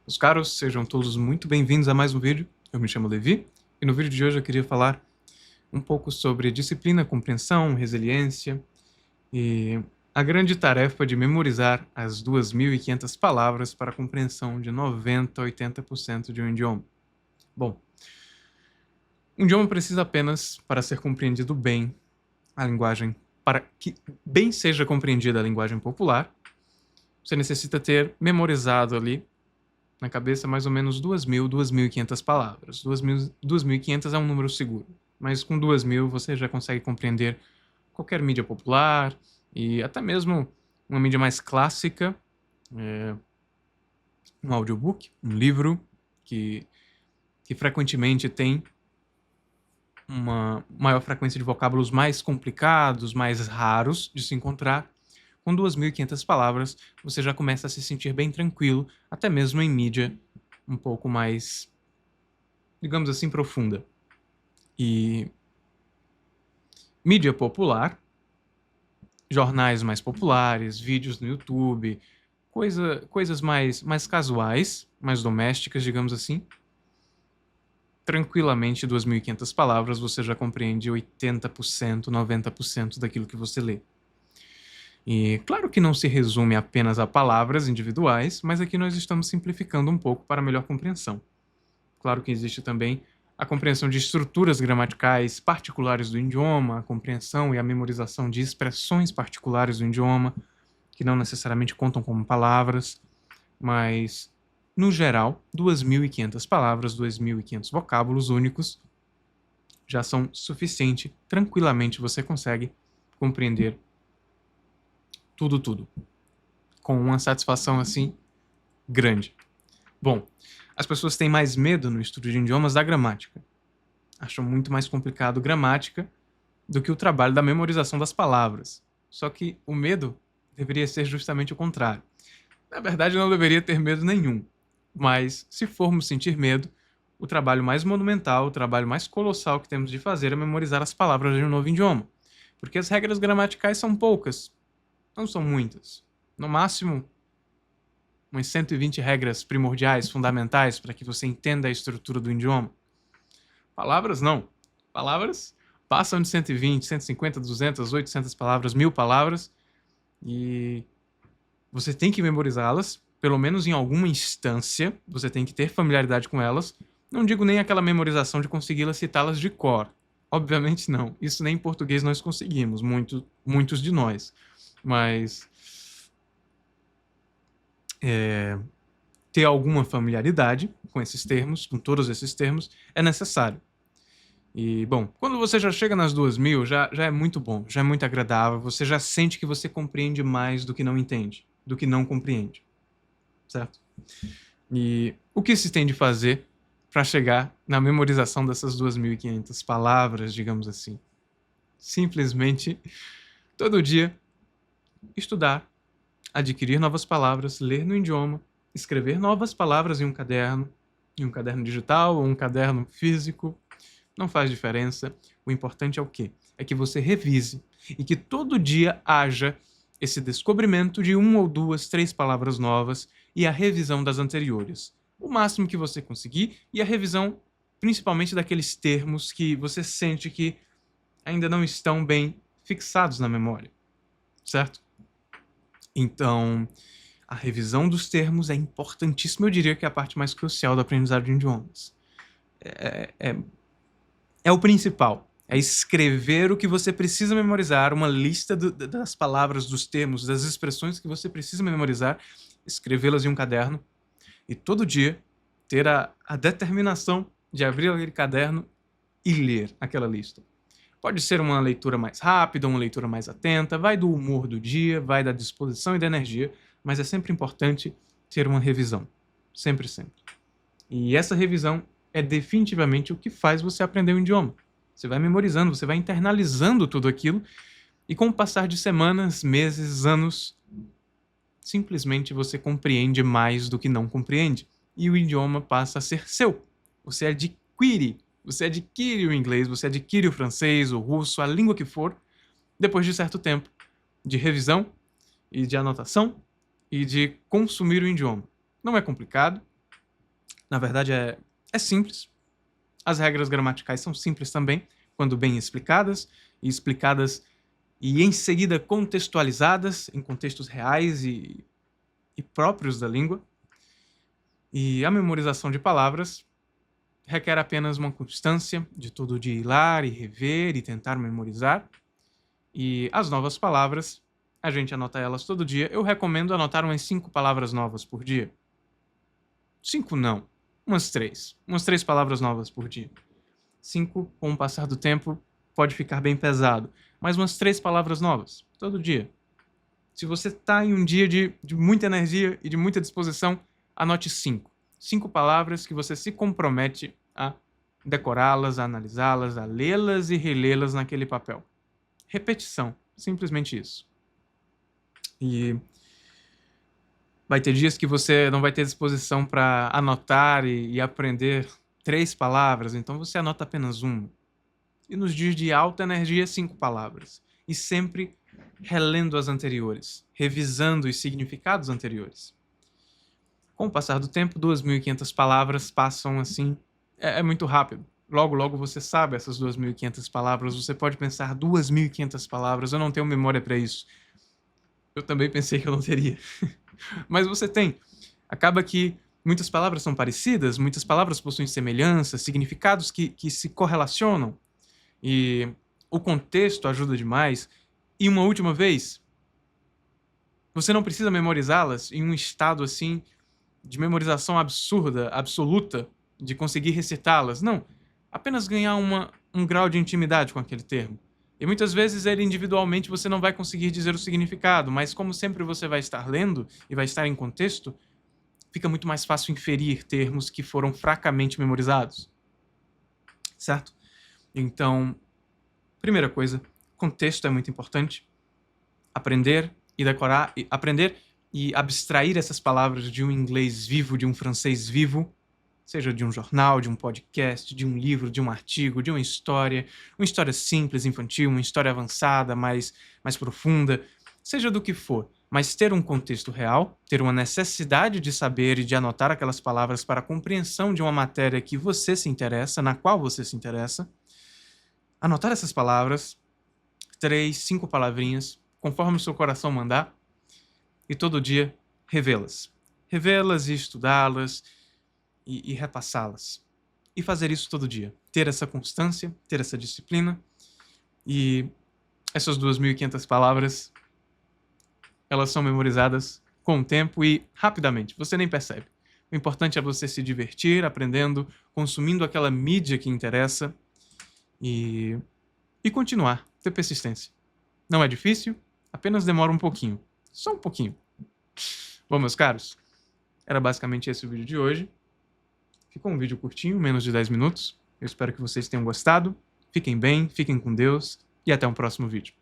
Meus caros, sejam todos muito bem-vindos a mais um vídeo. Eu me chamo Levi e no vídeo de hoje eu queria falar um pouco sobre disciplina, compreensão, resiliência e a grande tarefa de memorizar as 2.500 palavras para a compreensão de 90 a 80% de um idioma. Bom, um idioma precisa apenas, para ser compreendido bem, a linguagem, para que bem seja compreendida a linguagem popular, você necessita ter memorizado ali na cabeça mais ou menos 2.000, 2.500 palavras. 2.500 é um número seguro, mas com 2.000 você já consegue compreender qualquer mídia popular e até mesmo uma mídia mais clássica, um audiobook, um livro que frequentemente tem uma maior frequência de vocábulos mais complicados, mais raros de se encontrar. Com 2.500 palavras, você já começa a se sentir bem tranquilo, até mesmo em mídia um pouco mais, digamos assim, profunda. E mídia popular, jornais mais populares, vídeos no YouTube, coisas mais casuais, mais domésticas, digamos assim. Tranquilamente, 2.500 palavras, você já compreende 80%, 90% daquilo que você lê. E claro que não se resume apenas a palavras individuais, mas aqui nós estamos simplificando um pouco para melhor compreensão. Claro que existe também a compreensão de estruturas gramaticais particulares do idioma, a compreensão e a memorização de expressões particulares do idioma, que não necessariamente contam como palavras, mas, no geral, 2.500 palavras, 2.500 vocábulos únicos já são suficiente, tranquilamente você consegue compreender tudo, com uma satisfação assim grande. Bom, as pessoas têm mais medo no estudo de idiomas da gramática. Acham muito mais complicado gramática do que o trabalho da memorização das palavras. Só que o medo deveria ser justamente o contrário. Na verdade, não deveria ter medo nenhum. Mas, se formos sentir medo, o trabalho mais monumental, o trabalho mais colossal que temos de fazer é memorizar as palavras de um novo idioma. Porque as regras gramaticais são poucas. Não são muitas. No máximo, umas 120 regras primordiais, fundamentais, para que você entenda a estrutura do idioma. Palavras, não. Palavras passam de 120, 150, 200, 800 palavras, 1.000 palavras, e você tem que memorizá-las, pelo menos em alguma instância, você tem que ter familiaridade com elas. Não digo nem aquela memorização de conseguir citá-las de cor. Obviamente não. Isso nem em português nós conseguimos, muitos de nós. Mas ter alguma familiaridade com esses termos, com todos esses termos, é necessário. E, bom, quando você já chega nas 2.000, já é muito bom, já é muito agradável, você já sente que você compreende mais do que não entende, do que não compreende, certo? E o que se tem de fazer para chegar na memorização dessas 2.500 palavras, digamos assim? Simplesmente, todo dia, estudar, adquirir novas palavras, ler no idioma, escrever novas palavras em um caderno digital ou um caderno físico, não faz diferença. O importante é o quê? É que você revise e que todo dia haja esse descobrimento de 1 ou 2, 3 palavras novas e a revisão das anteriores. O máximo que você conseguir e a revisão principalmente daqueles termos que você sente que ainda não estão bem fixados na memória, certo? Então, a revisão dos termos é importantíssima, eu diria que é a parte mais crucial da aprendizagem de idiomas. É o principal. É escrever o que você precisa memorizar, uma lista das palavras, dos termos, das expressões que você precisa memorizar, escrevê-las em um caderno e todo dia ter a determinação de abrir aquele caderno e ler aquela lista. Pode ser uma leitura mais rápida, uma leitura mais atenta, vai do humor do dia, vai da disposição e da energia, mas é sempre importante ter uma revisão. Sempre, sempre. E essa revisão é definitivamente o que faz você aprender um idioma. Você vai memorizando, você vai internalizando tudo aquilo e com o passar de semanas, meses, anos, simplesmente você compreende mais do que não compreende e o idioma passa a ser seu. Você adquire o inglês, você adquire o francês, o russo, a língua que for, depois de certo tempo de revisão e de anotação e de consumir o idioma. Não é complicado, Na verdade, é simples. As regras gramaticais são simples também, quando bem explicadas, e em seguida contextualizadas em contextos reais e próprios da língua. E a memorização de palavras requer apenas uma constância de todo dia ir lá e rever e tentar memorizar. E as novas palavras, a gente anota elas todo dia. Eu recomendo anotar umas 5 palavras novas por dia. 5 não, umas 3. Umas 3 palavras novas por dia. 5, com o passar do tempo, pode ficar bem pesado. Mas umas 3 palavras novas, todo dia. Se você está em um dia de muita energia e de muita disposição, anote 5. 5 palavras que você se compromete a decorá-las, a analisá-las, a lê-las e relê-las naquele papel. Repetição, simplesmente isso. E vai ter dias que você não vai ter disposição para anotar e aprender 3 palavras, então você anota apenas uma. E nos dias de alta energia, 5 palavras. E sempre relendo as anteriores, revisando os significados anteriores. Com o passar do tempo, 2.500 palavras passam assim, é muito rápido. Logo, logo você sabe essas 2.500 palavras, você pode pensar 2.500 palavras, eu não tenho memória para isso. Eu também pensei que eu não teria. Mas você tem. Acaba que muitas palavras são parecidas, muitas palavras possuem semelhanças, significados que se correlacionam. E o contexto ajuda demais. E uma última vez, você não precisa memorizá-las em um estado assim de memorização absurda, absoluta, de conseguir recitá-las. Não. Apenas ganhar um grau de intimidade com aquele termo. E muitas vezes ele individualmente você não vai conseguir dizer o significado, mas como sempre você vai estar lendo e vai estar em contexto, fica muito mais fácil inferir termos que foram fracamente memorizados. Certo? Então, primeira coisa, contexto é muito importante. Aprender e decorar, aprender e abstrair essas palavras de um inglês vivo, de um francês vivo, seja de um jornal, de um podcast, de um livro, de um artigo, de uma história simples, infantil, uma história avançada, mais profunda, seja do que for, mas ter um contexto real, ter uma necessidade de saber e de anotar aquelas palavras para a compreensão de uma matéria que você se interessa, na qual você se interessa, anotar essas palavras, 3, 5 palavrinhas, conforme o seu coração mandar, e todo dia revê-las. Revê-las e estudá-las e repassá-las. E fazer isso todo dia. Ter essa constância, ter essa disciplina. E essas 2.500 palavras, elas são memorizadas com o tempo e rapidamente. Você nem percebe. O importante é você se divertir, aprendendo, consumindo aquela mídia que interessa e continuar, ter persistência. Não é difícil, apenas demora um pouquinho. Só um pouquinho. Bom, meus caros, era basicamente esse o vídeo de hoje. Ficou um vídeo curtinho, menos de 10 minutos. Eu espero que vocês tenham gostado. Fiquem bem, fiquem com Deus e até um próximo vídeo.